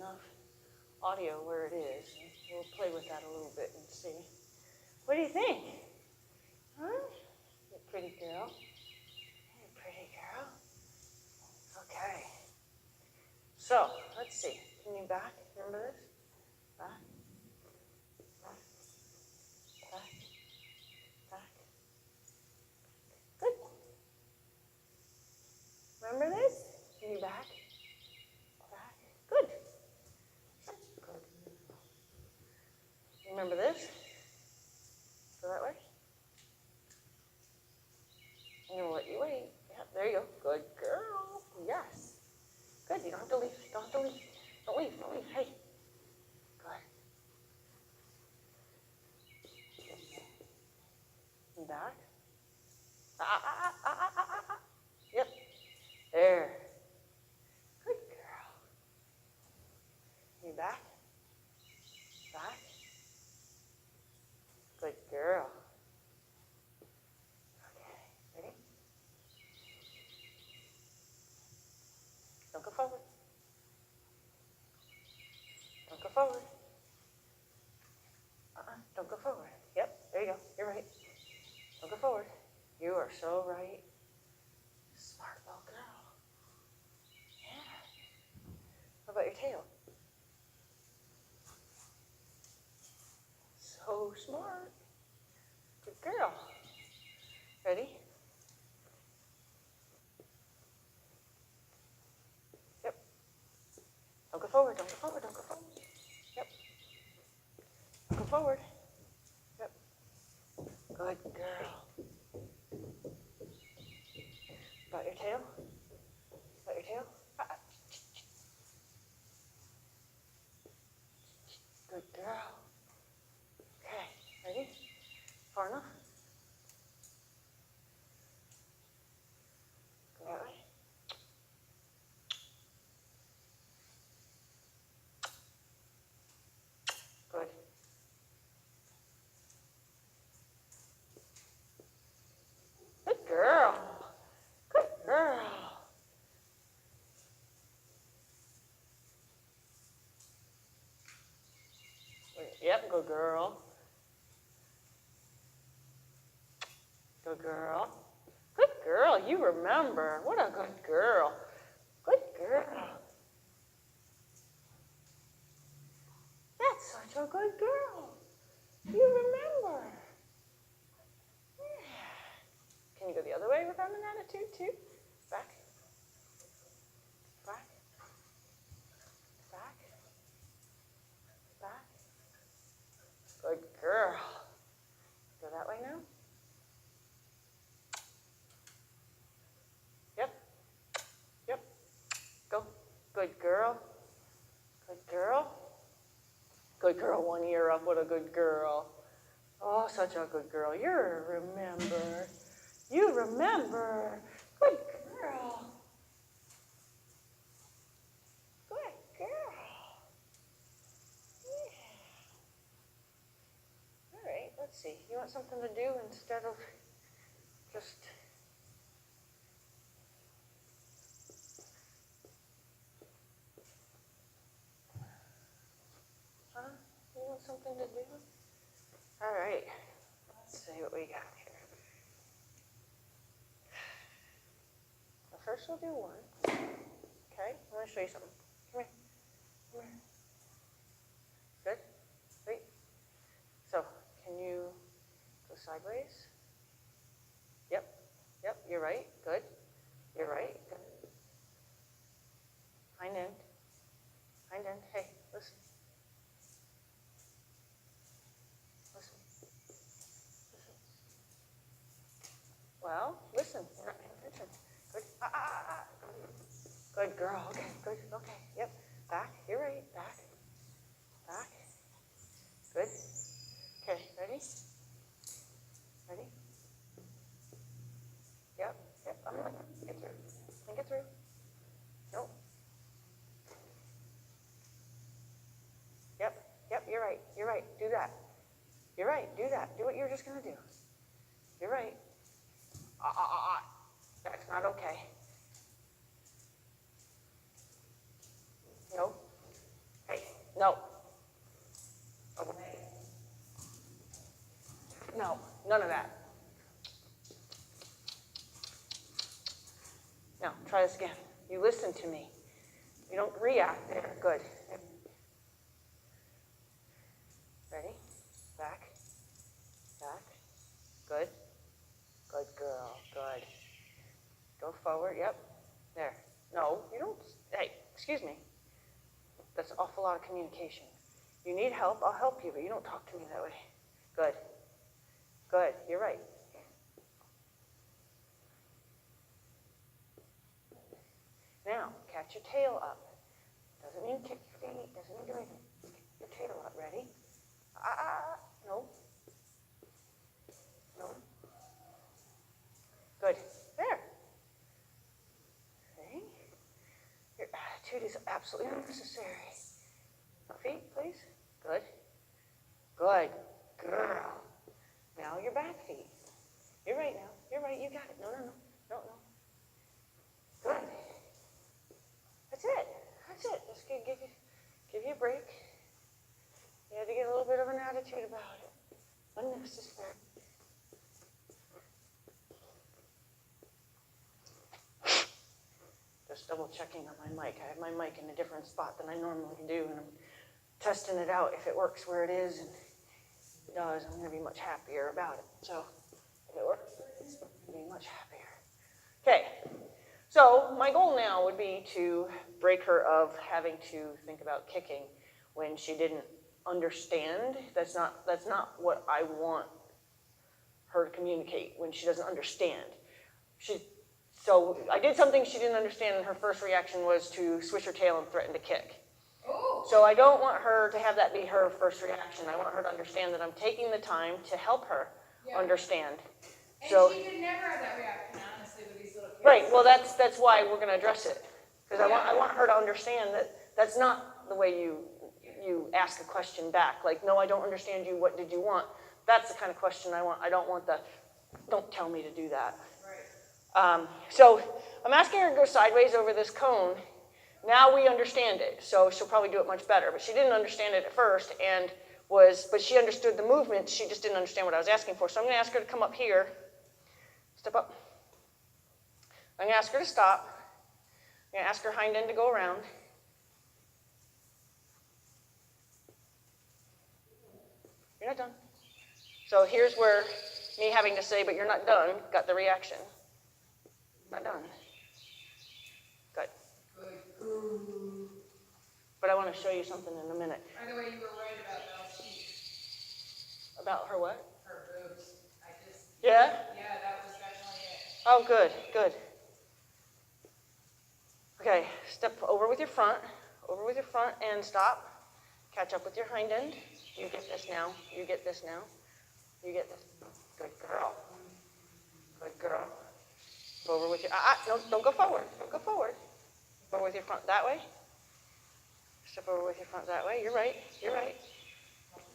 enough audio where it is. And we'll play with that a little bit and see. What do you think? Huh? You pretty girl. You pretty girl. Okay. So, let's see. Can you back? Remember this? Back. Back. Back. Back. Good. Remember this? Can you back? Back. Good. Good. Remember this? Go that way. I'm going to let you wait. Yeah, there you go. Good girl. Yes. Good. You don't have to leave. Don't have to leave. Don't leave. Don't leave. Hey. Good. And back. Yep. There. Good girl. You back. Back. Good girl. Okay. Ready? Don't go forward. Don't go forward. Don't go forward. Yep. There you go. You're right. Don't go forward. You are so right. Smart little girl. Yeah. What about your tail? So smart. Good girl. Ready? Yep. Don't go forward. Don't go forward. Don't go forward. Yep. Don't go forward. Yep. Good girl. About your tail? About your tail? Good girl. Okay, ready? Far enough? Go that way. Good. Good girl. Good girl. Yep, good girl. Good girl. Good girl, you remember. What a good girl. Good girl. That's such a good girl. You remember. Yeah. Can you go the other way without an attitude too? Back. Back. Back. Back. Good girl. Go that way now. Yep. Yep. Go. Good girl. Good girl. Good girl, one ear up. What a good girl. Oh, such a good girl. You remember. You remember. Good girl. Good girl. Yeah. All right, let's see. You want something to do instead of just... Huh? You want something to do? All right. Let's see what we got here. Well, first we'll do one. Okay? I want to show you something. Come here. Come here. Good? Wait. So, can you go sideways? Yep. Yep, you're right. Good. You're right. Good. Hind end. Hind end. Hey, listen. Listen. Listen. Well, listen. You're not paying attention. Good. Good girl. Okay, good. Okay. Yep. Back. You're right. Back. Back. Good. Okay, ready? Ready? Yep. Yep. I'm gonna get through. Can I get through? Nope. Yep. Yep. You're right. You're right. Do that. You're right. Do that. Do what you're just gonna do. You're right. That's not okay. Nope. None of that. Now, try this again. You listen to me. You don't react there. Good. Ready? Back. Back. Good. Good girl. Good. Go forward. Yep. There. No, you don't. Hey, excuse me. That's an awful lot of communication. You need help, I'll help you, but you don't talk to me that way. Good. Good. You're right. Now, catch your tail up. Doesn't mean kick your feet. Doesn't mean do anything. Kick your tail up. Ready? No. No. Good. There. See? Your attitude is absolutely necessary. Feet, please. Good. Good. Girl. Now your back feet. You're right now. You're right. You got it. No. Good. That's it. That's it. Just give you a break. You had to get a little bit of an attitude about it. Unnecessary. Just double checking on my mic. I have my mic in a different spot than I normally do, and I'm testing it out. If it works where it is, and if it does, I'm going to be much happier about it. So if it works, I'm going to be much happier. Okay. So my goal now would be to break her of having to think about kicking when she didn't understand. That's not what I want her to communicate when she doesn't understand. So I did something she didn't understand, and her first reaction was to swish her tail and threaten to kick. Oh. So I don't want her to have that be her first reaction. I want her to understand that I'm taking the time to help her understand. And so, she could never have that reaction, honestly, with these little kids. Right, well that's why we're going to address it. Because I want her to understand that that's not the way you ask a question back. Like, no, I don't understand you, what did you want? That's the kind of question I want. I don't want don't tell me to do that. Right. So I'm asking her to go sideways over this cone. Now we understand it, so she'll probably do it much better. But she didn't understand it at first, but she understood the movement. She just didn't understand what I was asking for. So I'm going to ask her to come up here. Step up. I'm going to ask her to stop. I'm going to ask her hind end to go around. You're not done. So here's where me having to say, but you're not done, got the reaction. Not done. Good. Ooh. But I want to show you something in a minute. By the way, you were right about Belle's feet. About her what? Her boobs. Yeah? Yeah, that was definitely it. Oh, good, good. Okay, step over with your front and stop. Catch up with your hind end. You get this now. You get this now. You get this. Good girl. Good girl. Go over with your, no, don't go forward. Don't go forward. Go over with your front that way. Step over with your front that way. You're right. You're right.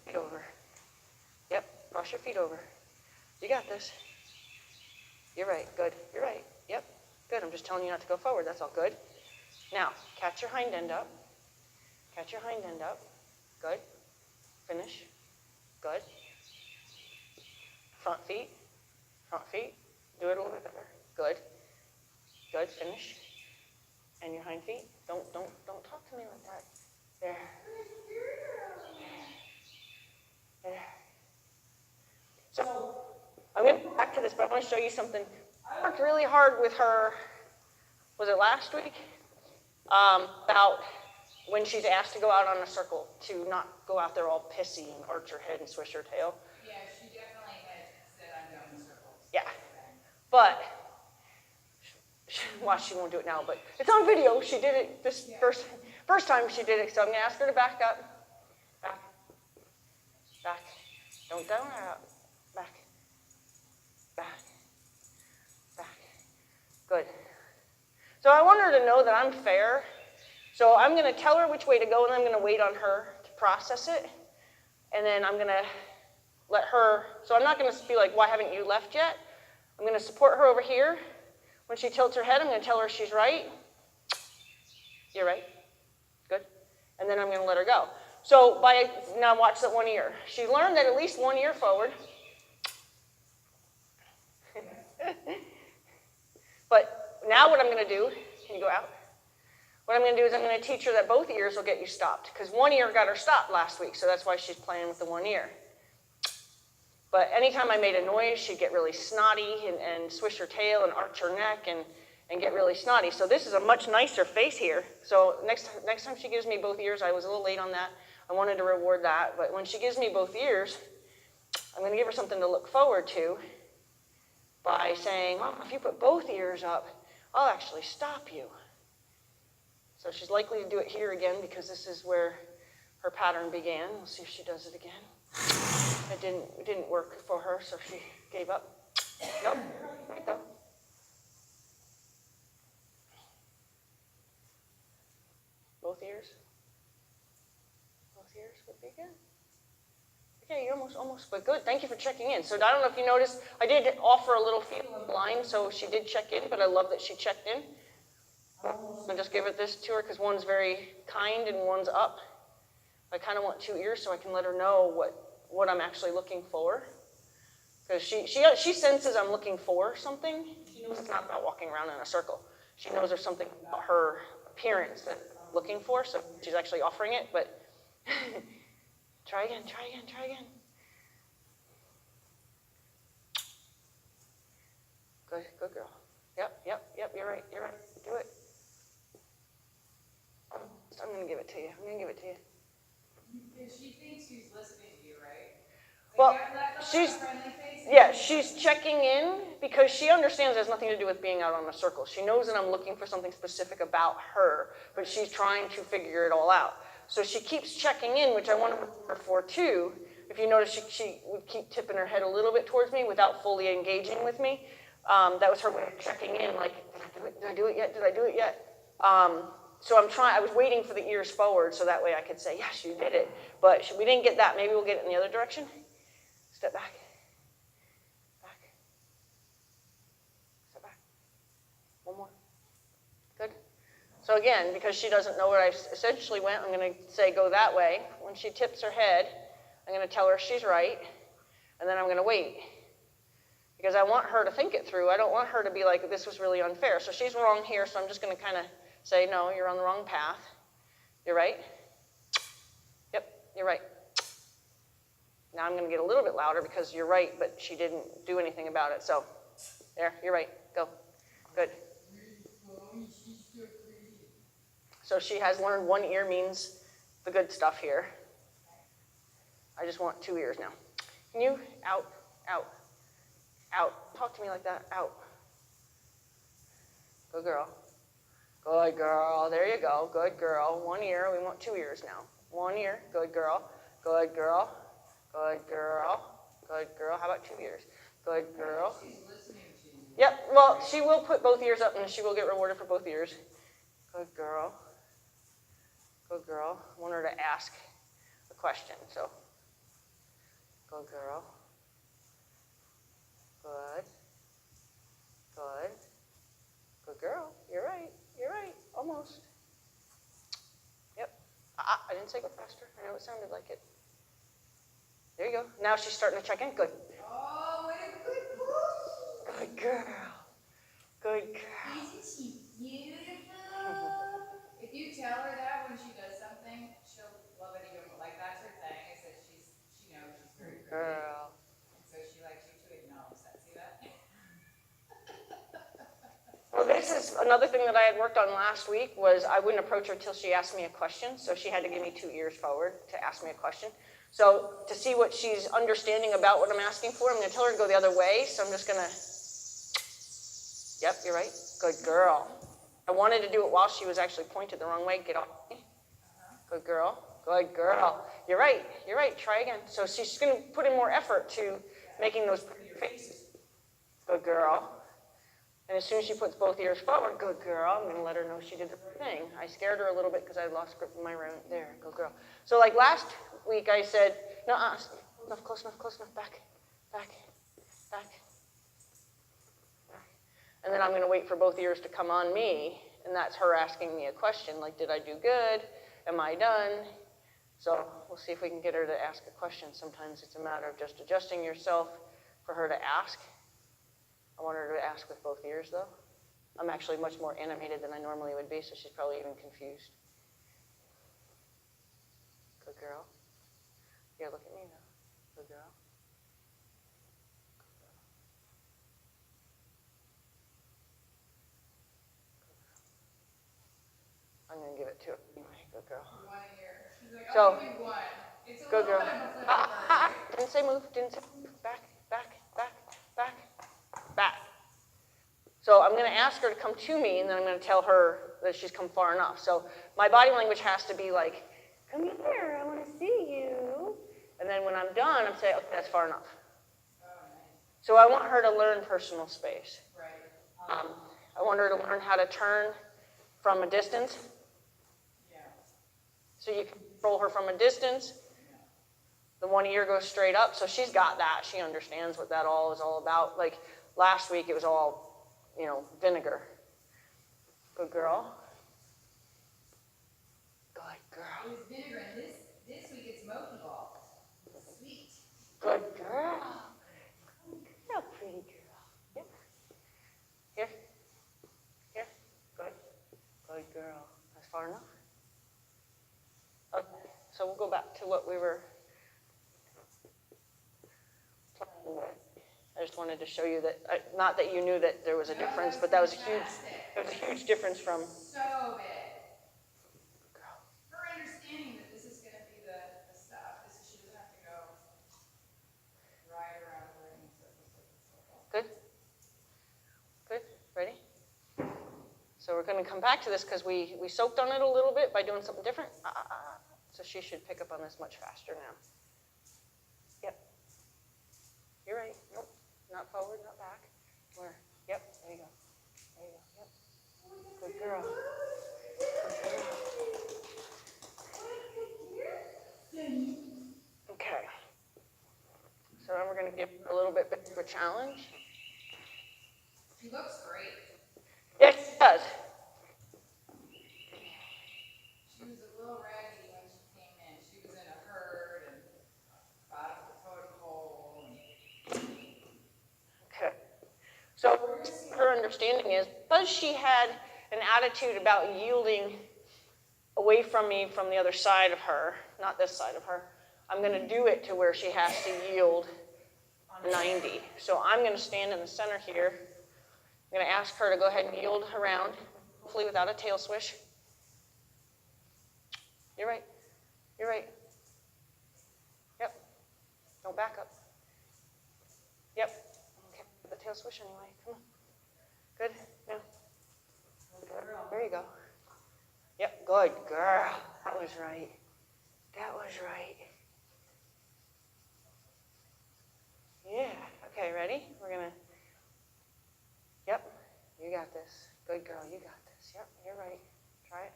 Feet over. Yep. Cross your feet over. You got this. You're right. Good. You're right. Yep. Good. I'm just telling you not to go forward. That's all good. Now, catch your hind end up. Catch your hind end up. Good. Finish. Good. Front feet. Front feet. Do it a little bit better. Good. Good. Finish. And your hind feet. Don't talk to me like that. There. There. So I'm going to go back to this, but I want to show you something. I worked really hard with her, was it last week? About when she's asked to go out on a circle, to not go out there all pissy and arch her head and swish her tail. Yeah, she definitely had said I'm going in circles. Yeah. But, well, she won't do it now, but it's on video. She did it this first time she did it, so I'm going to ask her to back up. Back. Back. Don't down or out. Back. Back. Back. Good. So I want her to know that I'm fair. So I'm going to tell her which way to go, and I'm going to wait on her to process it. And then I'm going to let her, so I'm not going to be like, why haven't you left yet? I'm going to support her over here. When she tilts her head, I'm going to tell her she's right. You're right. Good. And then I'm going to let her go. So now watch that one ear. She learned that at least one ear forward. now what I'm going to do, can you go out? What I'm going to do is I'm going to teach her that both ears will get you stopped. Because one ear got her stopped last week, so that's why she's playing with the one ear. But anytime I made a noise, she'd get really snotty and swish her tail and arch her neck and get really snotty. So this is a much nicer face here. So next time she gives me both ears, I was a little late on that. I wanted to reward that. But when she gives me both ears, I'm going to give her something to look forward to by saying, well, if you put both ears up, I'll actually stop you. So she's likely to do it here again because this is where her pattern began. We'll see if she does it again. It didn't work for her, so she gave up. Nope. Right though. Both ears. Both ears would be good. Okay, you're almost, but good. Thank you for checking in. So I don't know if you noticed, I did offer a little feel of blind, so she did check in, but I love that she checked in. I just give it this to her because one's very kind and one's up. I kind of want two ears so I can let her know what I'm actually looking for. Because she senses I'm looking for something. She knows it's not about walking around in a circle. She knows there's something about her appearance that I'm looking for, so she's actually offering it, but try again. Good girl. Yep, you're right. Do it. I'm going to give it to you. She thinks she's listening to you, right? Well, she's checking in because she understands it has nothing to do with being out on a circle. She knows that I'm looking for something specific about her, but she's trying to figure it all out. So she keeps checking in, which I want her for too. If you notice, she would keep tipping her head a little bit towards me without fully engaging with me. That was her way of checking in, like, did I do it yet? So I was waiting for the ears forward so that way I could say, yes, you did it. But we didn't get that. Maybe we'll get it in the other direction. Step back. Step back. One more. Good. So again, because she doesn't know where I essentially went, I'm going to say go that way. When she tips her head, I'm going to tell her she's right, and then I'm going to wait. Because I want her to think it through. I don't want her to be like, this was really unfair. So she's wrong here, so I'm just going to kind of say, no, you're on the wrong path. You're right. Yep, you're right. Now I'm going to get a little bit louder because you're right, but she didn't do anything about it. So there, you're right. Go. Good. So she has learned one ear means the good stuff here. I just want two ears now. Can you? Out. Talk to me like that. Out. Good girl. Good girl. There you go. Good girl. One ear. We want two ears now. One ear. Good girl. Good girl. Good girl. Good girl. How about two ears? Good girl. She's listening to you. Yep. Well, she will put both ears up and she will get rewarded for both ears. Good girl. Good girl. I want her to ask a question. So, good girl. Good. Good girl. You're right. Almost. Yep. I didn't say go faster. I know it sounded like it. There you go. Now she's starting to check in. Good. Oh, what a good boy. Good girl. Good girl. Isn't she beautiful? If you tell her that when she does something, she'll love it even more. Like, that's her thing, is that she knows she's very pretty. Girl. And so she likes you to acknowledge that. See that? Well, this is another thing that I had worked on last week was I wouldn't approach her till she asked me a question. So she had to give me two ears forward to ask me a question. So to see what she's understanding about what I'm asking for, I'm going to tell her to go the other way. So I'm just going to, yep, you're right. Good girl. I wanted to do it while she was actually pointed the wrong way. Get off me. Good girl. Good girl. You're right. Try again. So she's going to put in more effort to making those prettier faces. Good girl. And as soon as she puts both ears forward, good girl, I'm going to let her know she did the right thing. I scared her a little bit because I lost grip of my round. There, good girl. So like last week I said, no, close enough, back. And then I'm going to wait for both ears to come on me, and that's her asking me a question, like, did I do good? Am I done? So we'll see if we can get her to ask a question. Sometimes it's a matter of just adjusting yourself for her to ask. I want her to ask with both ears, though. I'm actually much more animated than I normally would be, so she's probably even confused. Good girl. Here, look at me now. Good girl. I'm going to give it to her anyway. Good girl. 1 year. She's like, So, I'll give you 1. It's a good little girl. bit of a flip for her. Didn't say move. Didn't say move. Back, back, back, back, back. So I'm going to ask her to come to me, and then I'm going to tell her that she's come far enough. So my body language has to be like, come here, I want to see you. And then when I'm done, I'm saying, okay, that's far enough. Oh, nice. So I want her to learn personal space. Right. I want her to learn how to turn from a distance. Yeah. So you can control her from a distance. The 1 ear goes straight up. So she's got that. She understands what that all is all about. Like last week, it was all, vinegar. Good girl. Good girl. It was vinegar, and this week it's Moki balls. Sweet. Good girl. Good girl, pretty girl. Yep. Here. Here. Good. Good girl. That's far enough. Okay. So we'll go back to what we were playing with. I just wanted to show you that, not that you knew that there was a difference, but that was a huge difference from. So big. Her understanding that this is going to be the stuff. She doesn't have to go ride around the ring. Good? Good? Ready? So we're going to come back to this because we soaked on it a little bit by doing something different. So she should pick up on this much faster now. Yep. You're right. Nope. Not forward, not back. Where? Yep. There you go. There you go. Yep. Good girl. Good girl. Okay. So then we're going to give her a little bit of a challenge. She looks great. Yes, she does. She was a little raggedy when she came in. She was in a herd and got up the totem pole. Okay. So her understanding is, because she had an attitude about yielding away from me from the other side of her, not this side of her, I'm going to do it to where she has to yield 90. So I'm going to stand in the center here. I'm going to ask her to go ahead and yield around, hopefully without a tail swish. You're right. You're right. Yep. Don't back up. Yep. Okay. The tail swish anyway. Come on. Good. Now. There you go. Yep. Good girl. That was right. That was right. Yeah. Okay, ready? We're going to. Yep. You got this. Good girl. You got this. Yep. You're right. Try it.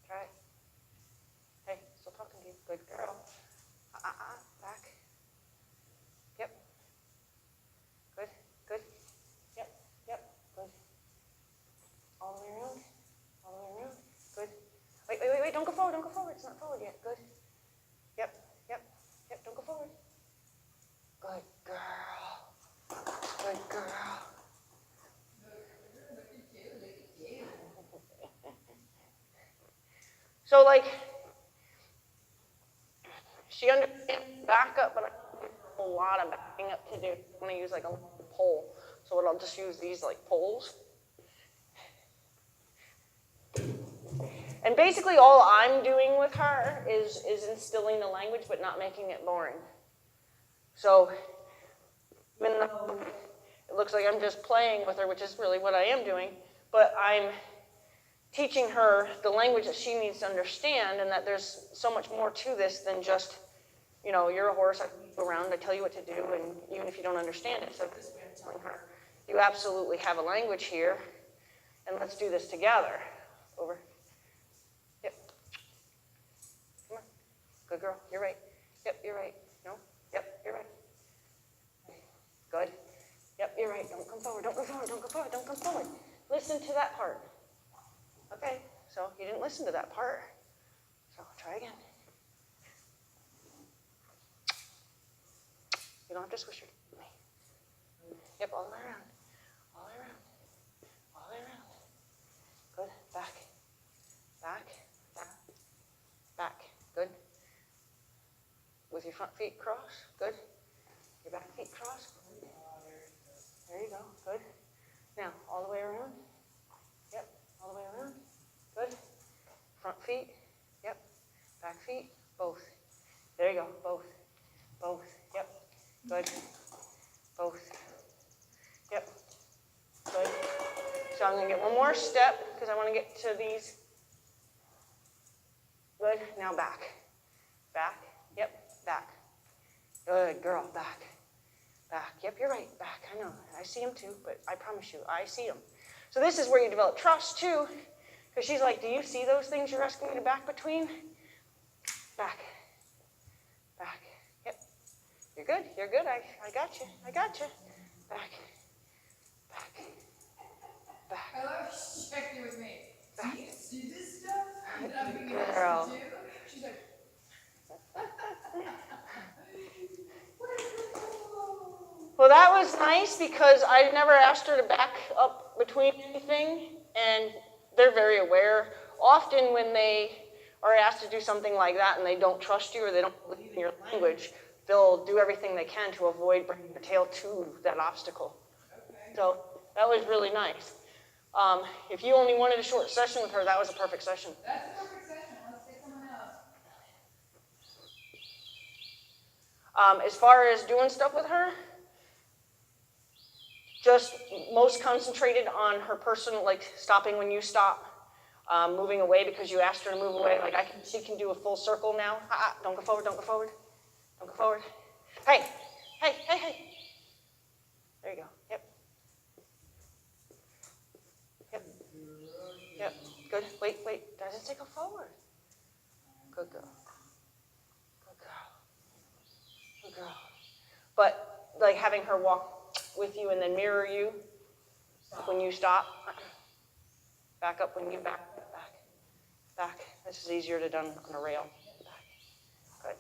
Try it. Hey, still talking to you. Good girl. Back. Yep. Good. Good. Yep. Yep. Good. All the way around. All the way around. Good. Wait. Don't go forward. Don't go forward. It's not forward yet. Good. Yep. Yep. Yep. Don't go forward. Good girl. Good girl. So, she understands back up, but I don't have a whole lot of backing up to do. I'm going to use a pole. So I'll just use these poles. And basically all I'm doing with her is instilling the language, but not making it boring. So even though it looks like I'm just playing with her, which is really what I am doing, but I'm teaching her the language that she needs to understand, and that there's so much more to this than just, you're a horse, I go around, I tell you what to do, and even if you don't understand it. So this way I'm telling her, you absolutely have a language here, and let's do this together. Over. Yep. Come on. Good girl. You're right. Yep, you're right. No? Yep, you're right. Good. Yep, you're right. Don't come forward. Don't go forward. Don't go forward. Don't come forward. Listen to that part. Okay, so you didn't listen to that part. So try again. You don't have to squish your me. Yep, all the way around. All the way around. All the way front feet cross. Good. Your back feet cross. There you go. Good. Now, all the way around. Yep. All the way around. Good. Front feet. Yep. Back feet. Both. There you go. Both. Both. Yep. Good. Both. Yep. Good. So I'm going to get one more step because I want to get to these. Good. Now back. Back. Yep. Back. Good girl. Back. Back. Yep, you're right. Back. I know. I see him too, but I promise you, I see him. So this is where you develop trust too, because she's like, do you see those things you're asking me to back between? Back. Back. Yep. You're good. You're good. I got you. I got you. Back. Back. Back. I love she checked in with me. Back. Do you see this stuff that I'm being Girl. asked to do? She's like, Well, that was nice because I never asked her to back up between anything, and they're very aware. Often when they are asked to do something like that and they don't trust you or they don't believe in your language, they'll do everything they can to avoid bringing the tail to that obstacle. okay. So that was really nice. If you only wanted a short session with her, that was a perfect session. That's a perfect session. Let's take someone else. As far as doing stuff with her, just most concentrated on her personal, like stopping when you stop, moving away because you asked her to move away. Like she can do a full circle now. Don't go forward, don't go forward. Don't go forward. Hey, hey, hey, hey. There you go. Yep. Yep. Yep. Good. Wait, wait. I didn't say go forward. Good girl. Good girl. Good girl. But like having her walk with you and then mirror you when you stop. Back up when you back. Back. This is easier to done on a rail. Back. Good.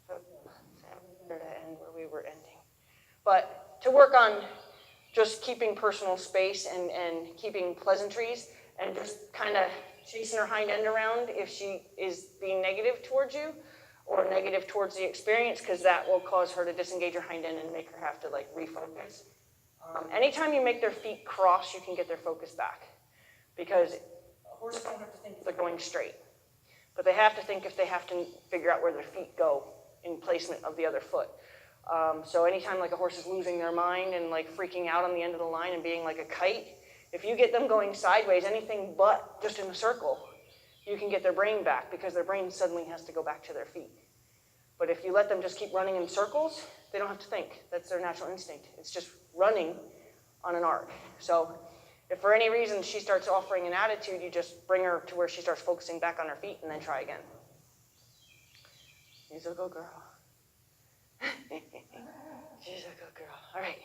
So to end where we were ending. But to work on just keeping personal space and keeping pleasantries and just kind of chasing her hind end around if she is being negative towards you or negative towards the experience, because that will cause her to disengage her hind end and make her have to like refocus. Anytime you make their feet cross, you can get their focus back, because horses don't have to think if they're going straight, but they have to think if they have to figure out where their feet go in placement of the other foot. So anytime like a horse is losing their mind and like freaking out on the end of the line and being like a kite, if you get them going sideways, anything but just in a circle, you can get their brain back, because their brain suddenly has to go back to their feet. But if you let them just keep running in circles, they don't have to think. That's their natural instinct. It's just running on an arc. So if for any reason she starts offering an attitude, you just bring her to where she starts focusing back on her feet and then try again. She's a good girl. She's a good girl. All right.